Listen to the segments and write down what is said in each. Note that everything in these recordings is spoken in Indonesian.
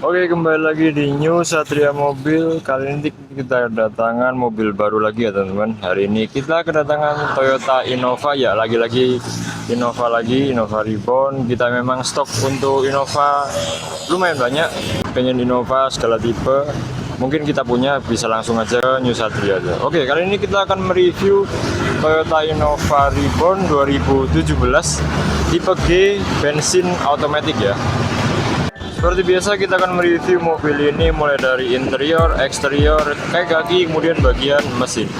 Oke, kembali lagi di New Satria Mobil. Kali ini kita kedatangan mobil baru lagi ya teman-teman. Hari ini kita kedatangan Toyota Innova ya, lagi-lagi Innova Reborn. Kita memang stok untuk Innova lumayan banyak. Pengen Innova segala tipe. Mungkin kita punya, bisa langsung aja ke New Satria aja. Oke, kali ini kita akan mereview Toyota Innova Reborn 2017 tipe G bensin automatic ya. Seperti biasa kita akan mereview mobil ini mulai dari interior, eksterior, kaki, kemudian bagian mesin.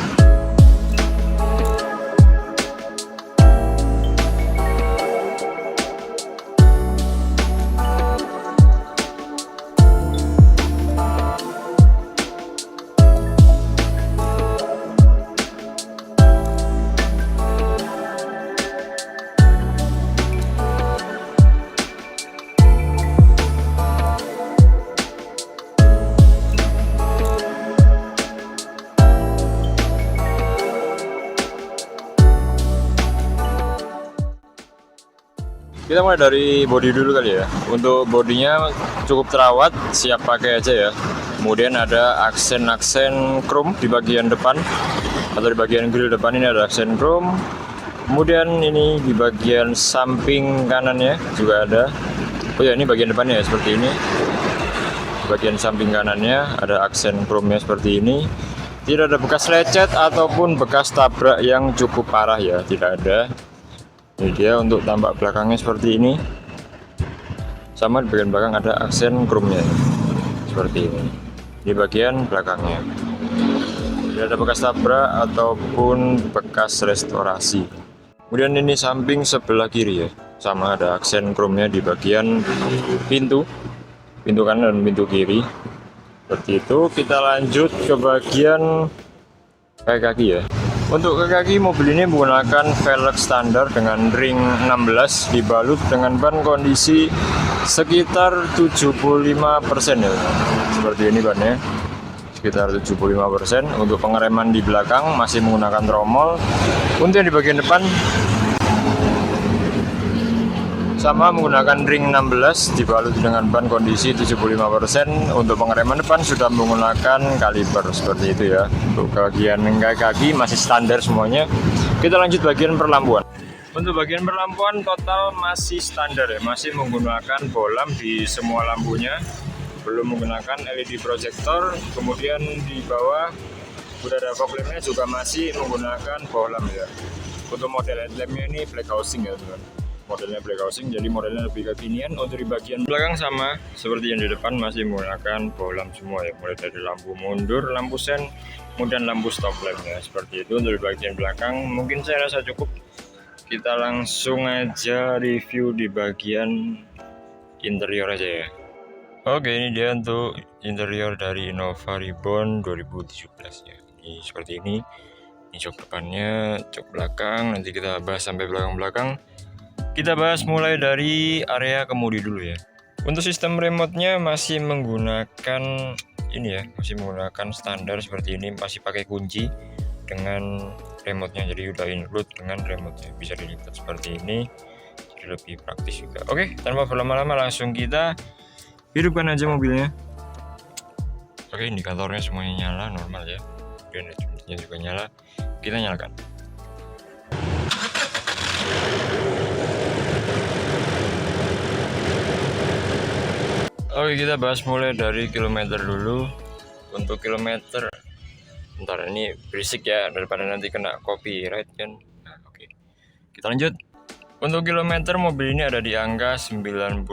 Kita mulai dari bodi dulu kali ya. Untuk bodinya cukup terawat, siap pakai aja ya. Kemudian ada aksen-aksen chrome di bagian depan atau di bagian grill depan ini ada aksen chrome. Kemudian ini di bagian samping kanannya juga ada. Oh ya, ini bagian depannya ya seperti ini. Di bagian samping kanannya ada aksen chrome-nya seperti ini. Tidak ada bekas lecet ataupun bekas tabrak yang cukup parah ya, tidak ada. Ini dia untuk tampak belakangnya seperti ini. Sama di bagian belakang ada aksen chrome-nya seperti ini. Di bagian belakangnya tidak ada bekas tabrak ataupun bekas restorasi. Kemudian ini samping sebelah kiri ya, sama ada aksen chrome-nya di bagian pintu kanan dan pintu kiri. Seperti itu. Kita lanjut ke bagian kaki ya. Untuk kaki mobil ini menggunakan velg standar dengan ring 16 dibalut dengan ban kondisi sekitar 75% ya. Seperti ini bannya. Sekitar 75%. Untuk pengereman di belakang masih menggunakan tromol. Untuk yang di bagian depan sama menggunakan ring 16 dibalut dengan ban kondisi 75%. Untuk pengereman depan sudah menggunakan kaliper seperti itu ya. Untuk bagian kaki masih standar semuanya. Kita lanjut bagian perlampuan. Untuk bagian perlampuan total masih standar ya, masih menggunakan bolam di semua lampunya, belum menggunakan LED proyektor. Kemudian di bawah udara fog lampnya juga masih menggunakan bolam ya. Untuk model headlampnya ini black housing ya teman. Modelnya black housing, jadi modelnya lebih kekinian. Untuk di bagian belakang sama seperti yang di depan, masih menggunakan bolam semua ya, mulai dari lampu mundur, lampu sen, kemudian lampu stop lamp ya, seperti itu. Untuk di bagian belakang mungkin saya rasa cukup. Kita langsung aja review di bagian interior aja ya. Oke, ini dia untuk interior dari Innova Reborn 2017 ya. Ini seperti ini. Ini jok depannya, jok belakang, nanti kita bahas sampai belakang-belakang. Kita bahas mulai dari area kemudi dulu ya. Untuk sistem remote-nya masih menggunakan ini ya, masih menggunakan standar seperti ini, masih pakai kunci dengan remote-nya. Jadi udah include dengan remote-nya, bisa dilipat seperti ini. Jadi lebih praktis juga. Oke, tanpa berlama-lama langsung kita hidupkan aja mobilnya. Oke, indikatornya semuanya nyala normal ya. Kemudian jumpernya juga nyala. Kita nyalakan. Oke, kita bahas mulai dari kilometer dulu. Untuk kilometer, ntar ini berisik ya, daripada nanti kena copyright kan. Nah, oke. Kita lanjut. Untuk kilometer mobil ini ada di angka 93.000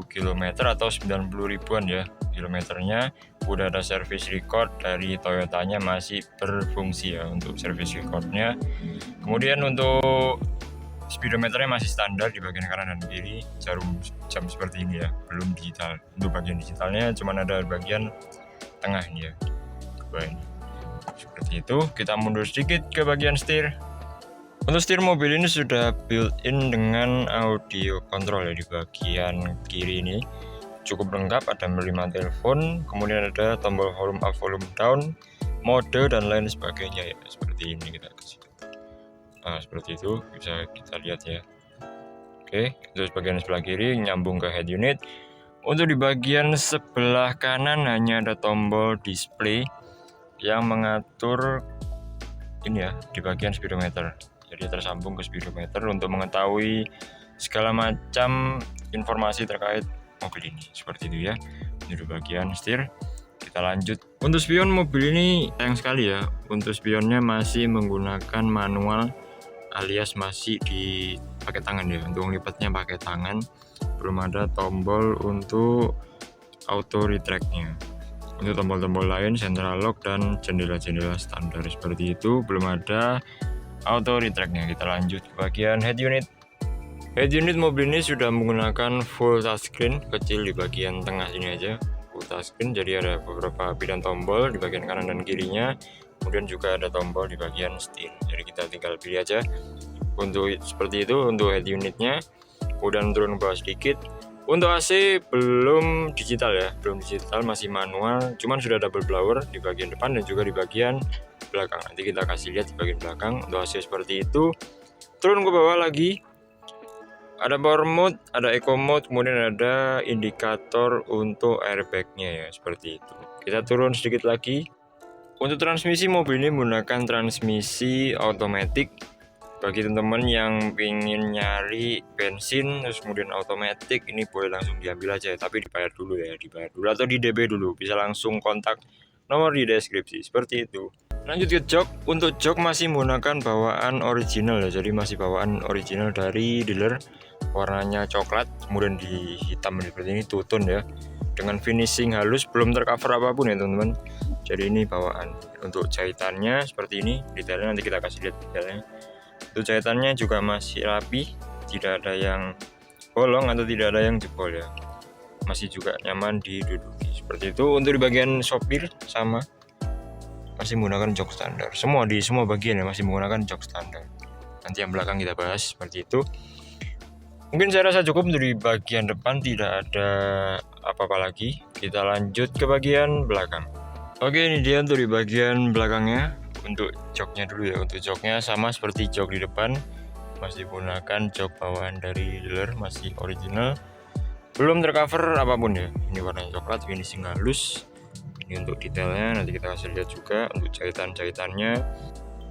km atau 90 ribuan ya kilometernya. Udah ada service record dari Toyotanya, masih berfungsi ya untuk service recordnya. Kemudian untuk speedometernya masih standar di bagian kanan dan kiri, jarum jam seperti ini ya, belum digital. Untuk bagian digitalnya cuma ada bagian tengah ini ya, seperti itu. Kita mundur sedikit ke bagian setir. Untuk setir mobil ini sudah built-in dengan audio control ya di bagian kiri ini. Cukup lengkap, ada 5 telepon, kemudian ada tombol volume up, volume down, mode dan lain sebagainya ya. Seperti ini kita kasih. Nah, seperti itu bisa kita lihat ya. Oke, terus bagian sebelah kiri nyambung ke head unit. Untuk di bagian sebelah kanan hanya ada tombol display yang mengatur ini ya, di bagian speedometer. Jadi tersambung ke speedometer untuk mengetahui segala macam informasi terkait mobil ini. Seperti itu ya. Ini di bagian setir. Kita lanjut. Untuk spion mobil ini sayang sekali ya. Untuk spionnya masih menggunakan manual alias masih pakai tangan ya. Untuk lipatnya pakai tangan. Belum ada tombol untuk auto retract-nya. Untuk tombol-tombol lain, central lock dan jendela-jendela standar seperti itu, belum ada auto retract-nya. Kita lanjut ke bagian head unit. Head unit mobil ini sudah menggunakan full touchscreen, kecil di bagian tengah sini aja, full touchscreen. Jadi ada beberapa pilihan tombol di bagian kanan dan kirinya, kemudian juga ada tombol di bagian setir. Jadi kita tinggal pilih aja. Untuk seperti itu untuk head unitnya. Kemudian turun ke bawah sedikit. Untuk AC belum digital ya, belum digital, masih manual. Cuman sudah double blower di bagian depan dan juga di bagian belakang. Nanti kita kasih lihat di bagian belakang. Untuk AC seperti itu. Turun ke bawah lagi. Ada power mode, ada eco mode, kemudian ada indikator untuk airbag-nya ya, seperti itu. Kita turun sedikit lagi. Untuk transmisi mobil ini menggunakan transmisi otomatis. Bagi teman-teman yang ingin nyari bensin terus kemudian otomatis, ini boleh langsung diambil aja, tapi dibayar dulu ya, dibayar dulu atau di DB dulu. Bisa langsung kontak nomor di deskripsi seperti itu. Lanjut ke jok. Untuk jok masih menggunakan bawaan original ya, jadi masih bawaan original dari dealer. Warnanya coklat kemudian di hitam seperti ini, two tone ya, dengan finishing halus, belum tercover apapun ya teman-teman. Jadi ini bawaan. Untuk jahitannya seperti ini, detailnya nanti kita kasih lihat detailnya. Untuk jahitannya juga masih rapi, tidak ada yang bolong atau tidak ada yang jebol ya, masih juga nyaman diduduki seperti itu. Untuk di bagian sopir sama masih menggunakan jok standar, di semua bagian ya masih menggunakan jok standar. Nanti yang belakang kita bahas seperti itu. Mungkin saya rasa cukup. Untuk di bagian depan tidak ada apa-apa lagi. Kita lanjut ke bagian belakang. Oke, ini dia untuk di bagian belakangnya. Untuk joknya dulu ya. Untuk joknya sama seperti jok di depan, masih menggunakan jok bawaan dari dealer, masih original, belum tercover apapun ya. Ini warnanya coklat, finishing halus. Ini untuk detailnya nanti kita kasih lihat juga. Untuk jahitannya.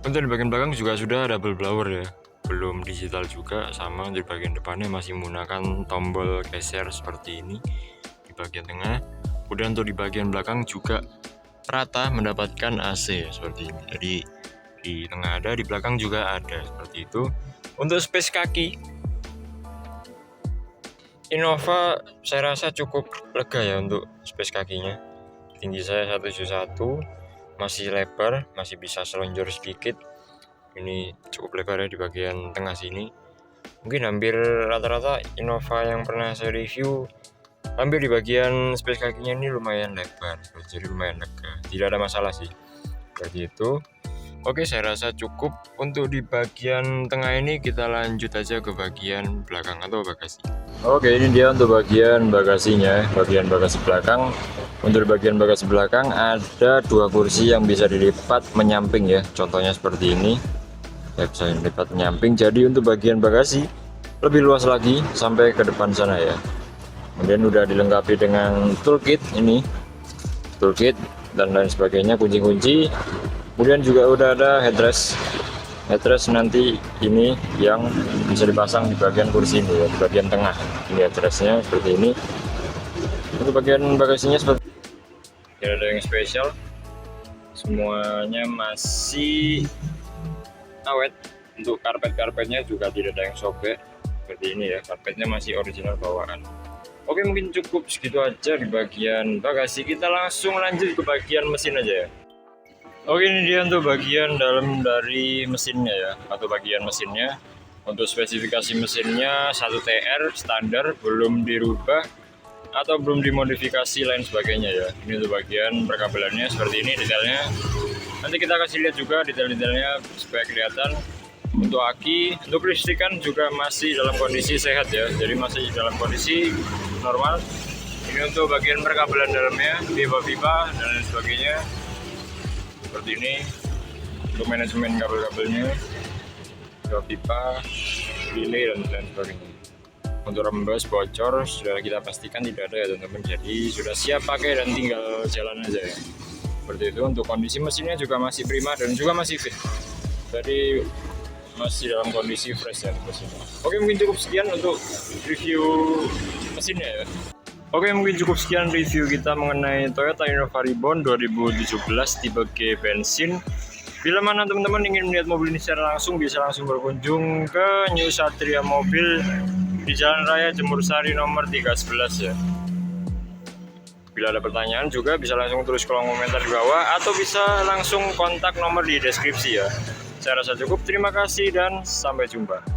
Untuk di bagian belakang juga sudah double blower ya, belum digital juga. Sama di bagian depannya masih menggunakan tombol geser seperti ini di bagian tengah. Kemudian untuk di bagian belakang juga rata mendapatkan AC seperti ini. Jadi di tengah ada, di belakang juga ada seperti itu. Untuk space kaki Innova saya rasa cukup lega ya untuk space kakinya. Tinggi saya 171, masih lebar, masih bisa selonjor sedikit. Ini cukup lebar ya di bagian tengah sini. Mungkin hampir rata-rata Innova yang pernah saya review, hampir di bagian space kakinya ini lumayan lebar, jadi lumayan lega, tidak ada masalah sih seperti itu. Oke, saya rasa cukup untuk di bagian tengah ini. Kita lanjut aja ke bagian belakang atau bagasi. Oke, ini dia untuk bagian bagasinya, bagian bagasi belakang. Untuk di bagian bagasi belakang ada dua kursi yang bisa dilipat menyamping ya, contohnya seperti ini ya, bisa dilipat menyamping. Jadi untuk bagian bagasi lebih luas lagi sampai ke depan sana ya. Kemudian udah dilengkapi dengan toolkit ini, toolkit dan lain sebagainya, kunci-kunci. Kemudian juga udah ada headrest nanti ini yang bisa dipasang di bagian kursi ini ya, di bagian tengah. Ini headrestnya seperti ini. Untuk bagian bagasinya seperti tidak ada yang spesial, semuanya masih awet. Untuk karpetnya juga tidak ada yang sobek seperti ini ya, karpetnya masih original bawaan. Oke, mungkin cukup segitu aja di bagian bagasi. Kita langsung lanjut ke bagian mesin aja ya. Oke, ini dia untuk bagian dalam dari mesinnya ya, atau bagian mesinnya. Untuk spesifikasi mesinnya 1TR standar, belum dirubah atau belum dimodifikasi lain sebagainya ya. Ini untuk bagian perkabelannya seperti ini detailnya. Nanti kita kasih lihat juga detail-detailnya supaya kelihatan. Untuk aki, untuk listrikan juga masih dalam kondisi sehat ya, jadi masih dalam kondisi normal. Ini untuk bagian perkabelan dalamnya, pipa-pipa dan lain sebagainya seperti ini. Untuk manajemen kabel-kabelnya, pipa, relay dan lain sebagainya. Untuk rembes bocor sudah kita pastikan tidak ada ya teman-teman, jadi sudah siap pakai dan tinggal jalan aja ya. Seperti itu. Untuk kondisi mesinnya juga masih prima dan juga masih fit, jadi masih dalam kondisi fresh ya mesinnya. Oke, mungkin cukup sekian untuk review mesinnya ya. Oke, mungkin cukup sekian review kita mengenai Toyota Innova Reborn 2017 tipe G bensin. Bila mana teman-teman ingin melihat mobil ini secara langsung, bisa langsung berkunjung ke New Satria Mobil di Jalan Raya Jemur Sari nomor 311 ya. Bila ada pertanyaan juga bisa langsung tulis kolom komentar di bawah atau bisa langsung kontak nomor di deskripsi ya. Saya rasa cukup, terima kasih dan sampai jumpa.